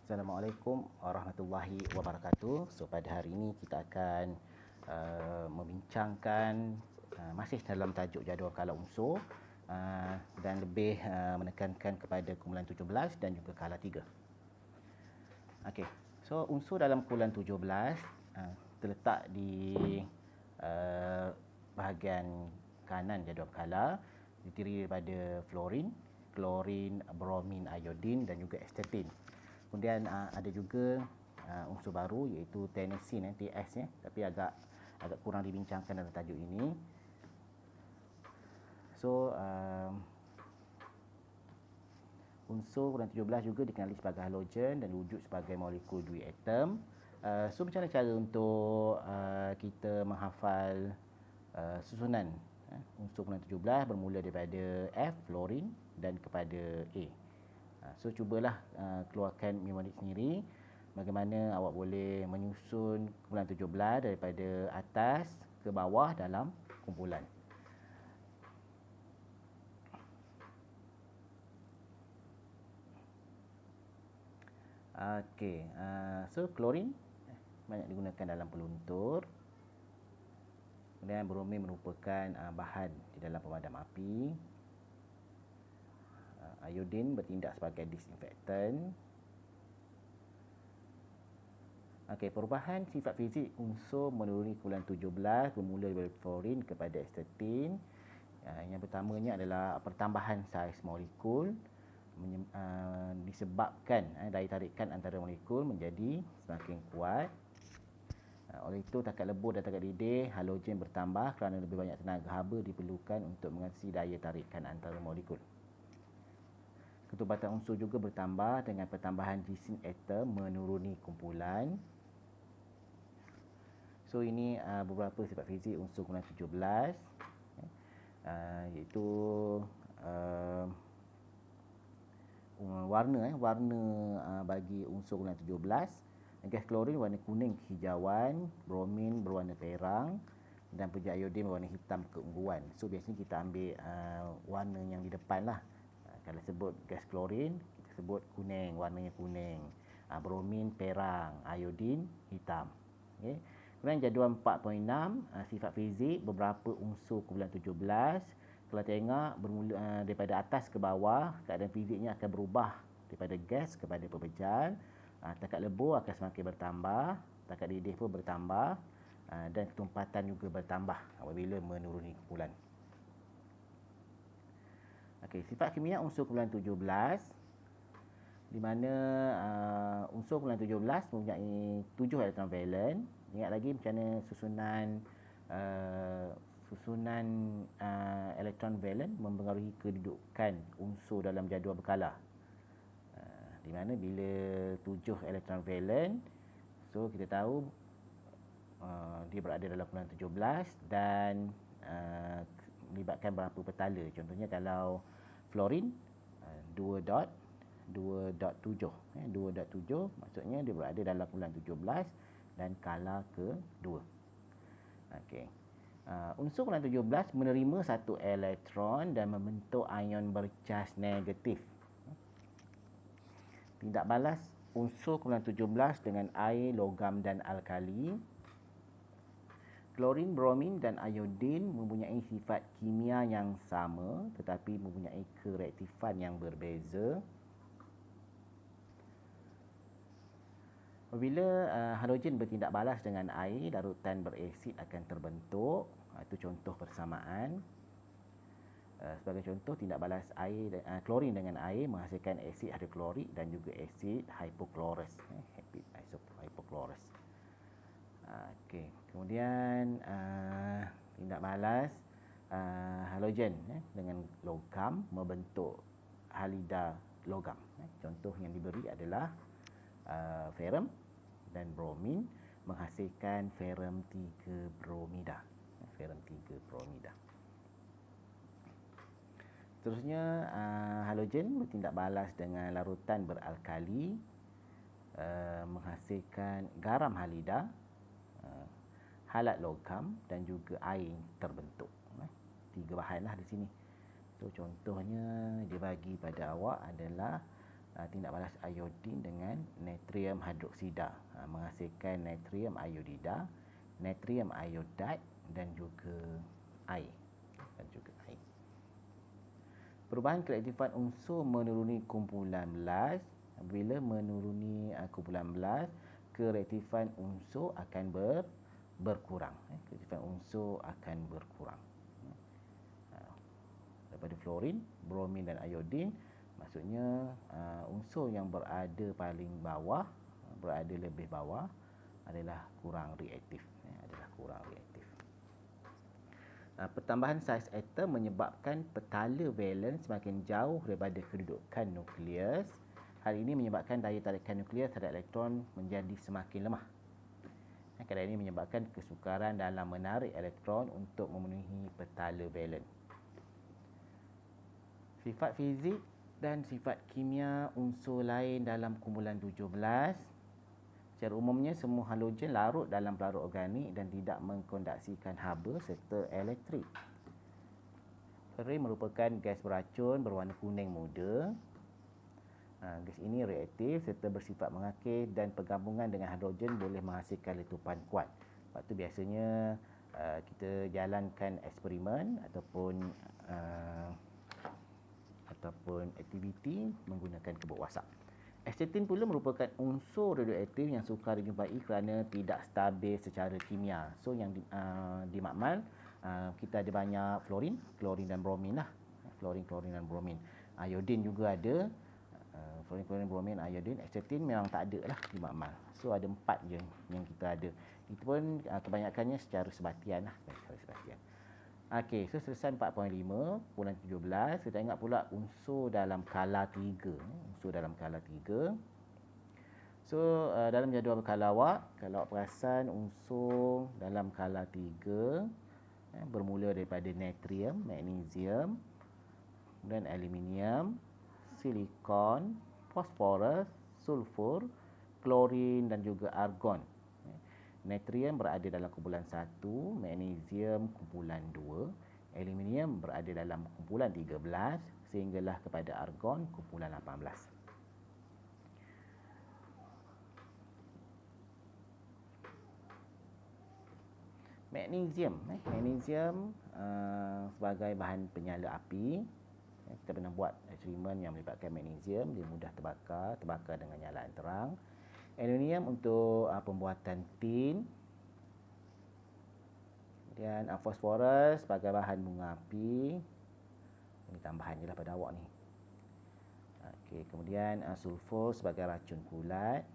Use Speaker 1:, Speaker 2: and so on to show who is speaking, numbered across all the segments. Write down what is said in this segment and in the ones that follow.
Speaker 1: Assalamualaikum warahmatullahi wabarakatuh. So pada hari ini kita akan membincangkan masih dalam tajuk jadual kala unsur dan lebih menekankan kepada kumpulan 17 dan juga kala 3. Okey. So unsur dalam kumpulan 17 terletak di bahagian kanan jadual kala, terdiri daripada fluorin, klorin, bromin, iodin dan juga estetin. Kemudian ada juga unsur baru iaitu tennessine, TS tapi agak kurang dibincangkan dalam tajuk ini. So unsur kumpulan 17 juga dikenali sebagai halogen dan wujud sebagai molekul duiatom. So macam mana cara untuk kita menghafal susunan unsur kumpulan 17 bermula daripada F, fluorin, dan kepada A. So cubalah keluarkan mnemonik sendiri bagaimana awak boleh menyusun kumpulan 17 daripada atas ke bawah dalam kumpulan. Okey, so klorin banyak digunakan dalam peluntur. Kemudian bromin merupakan bahan di dalam pemadam api. Iodin bertindak sebagai disinfektan. Okey, perubahan sifat fizik unsur menuruni kumpulan 17 bermula dari fluorin kepada estetin. Yang pertamanya adalah pertambahan saiz molekul disebabkan daya tarikan antara molekul menjadi semakin kuat. Oleh itu, takat lebur dan takat didih halogen bertambah kerana lebih banyak tenaga haba diperlukan untuk mengatasi daya tarikan antara molekul. Ketubatan unsur juga bertambah dengan pertambahan jisim atom menuruni kumpulan. So ini beberapa sifat fizik unsur kumpulan 17 iaitu warna bagi unsur kumpulan 17. Gas klorin warna kuning kehijauan, bromin berwarna perang dan peja iodin berwarna hitam keungguan. So biasanya kita ambil warna yang di depan lah. Kalau sebut gas klorin, kita sebut kuning, warnanya kuning. Bromin perang, iodin hitam. Okay. Kemudian jadual 4.6, sifat fizik beberapa unsur kumpulan 17. Kalau tengok bermula daripada atas ke bawah, keadaan fiziknya akan berubah daripada gas kepada pepejal. Takat lebur akan semakin bertambah, takat didih pun bertambah, dan ketumpatan juga bertambah apabila menuruni kumpulan. Okey, sifat kimia unsur kumpulan 17 di mana unsur kumpulan 17 mempunyai 7 elektron valen. Ingat lagi macam mana susunan elektron valen mempengaruhi kedudukan unsur dalam jadual berkala. Di mana bila 7 elektron valen, so kita tahu dia berada dalam kumpulan 17 dan melibatkan berapa petala. Contohnya kalau fluorin 2.7 maksudnya dia berada dalam kumpulan 17 dan kala ke-2. Okey. Unsur kumpulan 17 menerima satu elektron dan membentuk ion bercas negatif. Tindak balas unsur kumpulan 17 dengan air, logam dan alkali. Klorin, bromin dan iodin mempunyai sifat kimia yang sama tetapi mempunyai kereaktifan yang berbeza. Apabila halogen bertindak balas dengan air, larutan beresid akan terbentuk. Itu contoh persamaan. Sebagai contoh, tindak balas air klorin dengan air menghasilkan asid hidroklorik dan juga asid hypochlorous. Hypochlorous. Okey. Kemudian tindak balas halogen dengan logam membentuk halida logam. Contoh yang diberi adalah ferrum dan bromin menghasilkan ferrum 3 bromida. Ferrum 3 bromida. Seterusnya halogen bertindak balas dengan larutan beralkali menghasilkan garam halida, halat logam dan juga air terbentuk. 3 bahanlah di sini. So contohnya dia bagi pada awak adalah tindak balas iodin dengan natrium hidroksida, menghasilkan natrium iodida, natrium iodide dan juga air. Perubahan keaktifan unsur menuruni kumpulan belas. Bila menuruni kumpulan belas, keaktifan unsur akan berkurang. Keaktifan unsur akan berkurang. Daripada fluorin, bromin dan iodin, maksudnya unsur yang berada paling bawah, berada lebih bawah adalah kurang reaktif. Pertambahan saiz atom menyebabkan petala valens semakin jauh daripada kedudukan nukleus. Hal ini menyebabkan daya tarikan nukleus terhadap elektron menjadi semakin lemah. Keadaan ini menyebabkan kesukaran dalam menarik elektron untuk memenuhi petala valens. Sifat fizik dan sifat kimia unsur lain dalam kumpulan 17. Secara umumnya, semua halogen larut dalam pelarut organik dan tidak mengkondaksikan haba serta elektrik. Fluorin merupakan gas beracun berwarna kuning muda. Gas ini reaktif serta bersifat mengakir dan pergabungan dengan hidrogen boleh menghasilkan letupan kuat. Sebab tu biasanya kita jalankan eksperimen ataupun aktiviti menggunakan kebut wasap. Asetin pula merupakan unsur radioaktif yang sukar dijumpai kerana tidak stabil secara kimia. So yang dimakmal kita ada banyak klorin dan bromin lah. Klorin dan bromin. Iodin juga ada. Klorin, bromin, iodin. Asetin memang tak ada lah dimakmal. So ada 4 je yang kita ada. Itu pun kebanyakannya secara sebatian lah. Okey, so selesai 4.5 bulan 17. Kita ingat pula unsur dalam skala 3. So dalam jadual berkala awak, kalau awak perasan unsur dalam skala 3 bermula daripada natrium, magnesium, kemudian aluminium, silikon, fosforus, sulfur, klorin dan juga argon. Natrium berada dalam kumpulan 1, magnesium kumpulan 2, aluminium berada dalam kumpulan 13 sehinggalah kepada argon kumpulan 18. Magnesium sebagai bahan penyala api. Kita pernah buat eksperimen yang melibatkan magnesium, dia mudah terbakar dengan nyalaan terang. Aluminium untuk pembuatan tin. Kemudian fosforus sebagai bahan bunga api. Ini tambahan je lah pada awak ni. Okey, kemudian sulfur sebagai racun kulat.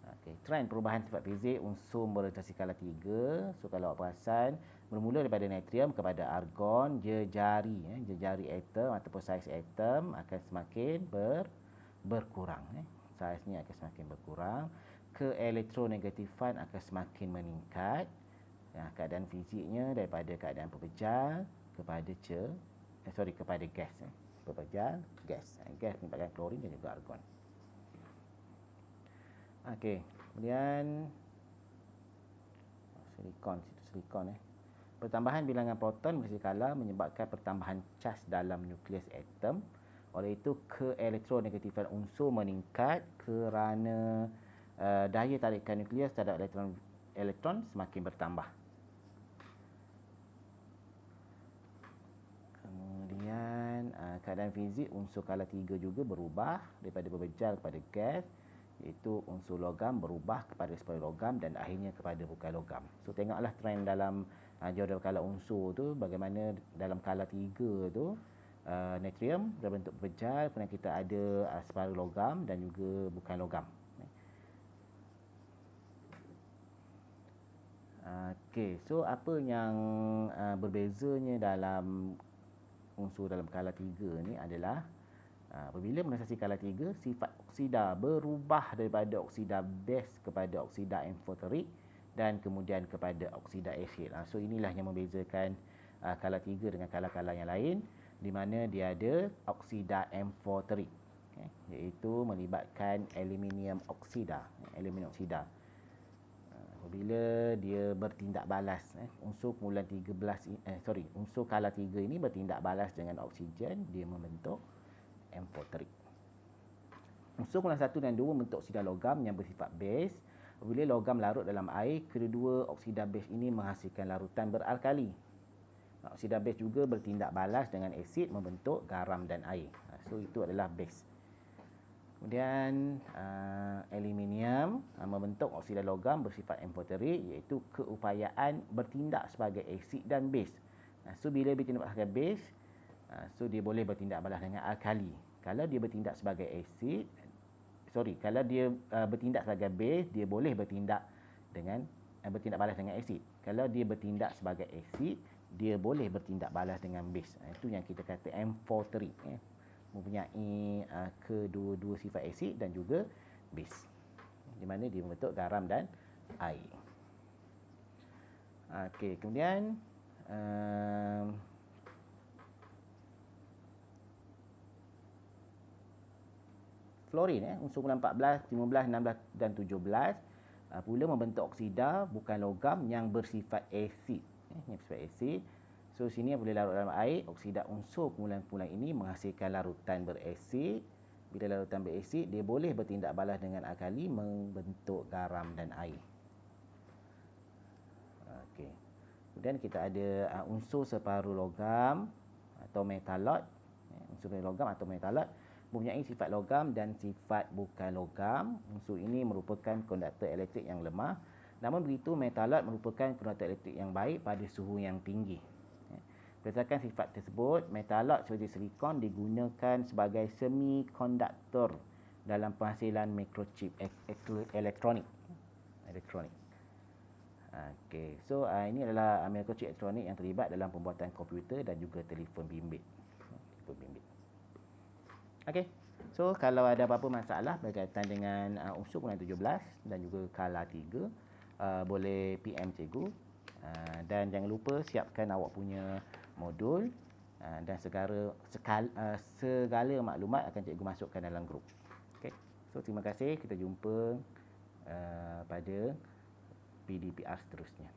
Speaker 1: Okey, trend perubahan sifat fizik unsur berorientasi skala 3. So kalau awak perasan, bermula daripada natrium kepada argon, jejari atom ataupun saiz atom akan semakin berkurang. Saiznya akan semakin berkurang, keelektronegatifan akan semakin meningkat. Keadaan fiziknya daripada keadaan pepejal kepada kepada gas. Pepejal, gas. Gas menyebabkan klorin dan juga argon. Okey, kemudian silikon. Pertambahan bilangan proton berskala menyebabkan pertambahan caj dalam nukleus atom. Oleh itu, keelektronegatifan unsur meningkat kerana daya tarikan nukleus terhadap elektron semakin bertambah. Kemudian keadaan fizik unsur skala 3 juga berubah daripada pepejal kepada gas, iaitu unsur logam berubah kepada separuh logam dan akhirnya kepada bukan logam. So tengoklah trend dalam jadual skala unsur tu, bagaimana dalam skala 3 tu natrium berbentuk pepejal, kemudian kita ada separuh logam dan juga bukan logam. Okey, so apa yang berbezanya dalam unsur dalam skala 3 ni adalah apabila mengatasi skala 3, sifat oksida berubah daripada oksida base kepada oksida amphoteric dan kemudian kepada oksida asid. So inilah yang membezakan skala 3 dengan skala-skala yang lain, di mana dia ada oksida amphoteric, iaitu melibatkan aluminium oksida. Apabila dia bertindak balas, unsur kumpulan 13 unsur skala 3 ini bertindak balas dengan oksigen, dia membentuk amphoteric. Unsur kumpulan 1 dan 2 membentuk oksida logam yang bersifat base. Apabila logam larut dalam air, kedua-dua oksida base ini menghasilkan larutan beralkali. Oksida base juga bertindak balas dengan asid membentuk garam dan air. So itu adalah base. Kemudian aluminium membentuk oksida logam bersifat amphoteric, iaitu keupayaan bertindak sebagai asid dan base. So bila bertindak sebagai base, so dia boleh bertindak balas dengan alkali. Kalau dia bertindak sebagai asid, kalau dia bertindak sebagai base, dia boleh bertindak balas dengan asid. Kalau dia bertindak sebagai asid, dia boleh bertindak balas dengan base. Itu yang kita kata amphoteric, mempunyai kedua-dua sifat asid dan juga base, di mana dia membentuk garam dan air. Okey, kemudian fluorin, unsur kumpulan 14, 15, 16 dan 17 pula membentuk oksida bukan logam yang bersifat asid. Yang bersifat asid. So sini boleh larut dalam air, oksida unsur kumpulan-kumpulan ini menghasilkan larutan berasid. Bila larutan berasid, dia boleh bertindak balas dengan alkali membentuk garam dan air. Okey. Kemudian kita ada unsur separuh logam atau metalot. Unsur logam atau metalot mempunyai sifat logam dan sifat bukan logam. Unsur ini merupakan konduktor elektrik yang lemah. Namun begitu, metalot merupakan konduktor elektrik yang baik pada suhu yang tinggi. Berdasarkan sifat tersebut, metalot seperti silikon digunakan sebagai semikonduktor dalam penghasilan mikrochip elektronik. Okey, so ini adalah mikrochip elektronik yang terlibat dalam pembuatan komputer dan juga telefon bimbit. Okey, so kalau ada apa-apa masalah berkaitan dengan unsur kumpulan 17 dan juga kala 3, boleh PM cikgu. Dan jangan lupa siapkan awak punya modul dan segala maklumat akan cikgu masukkan dalam grup. Okey. So terima kasih, kita jumpa pada PDPR seterusnya.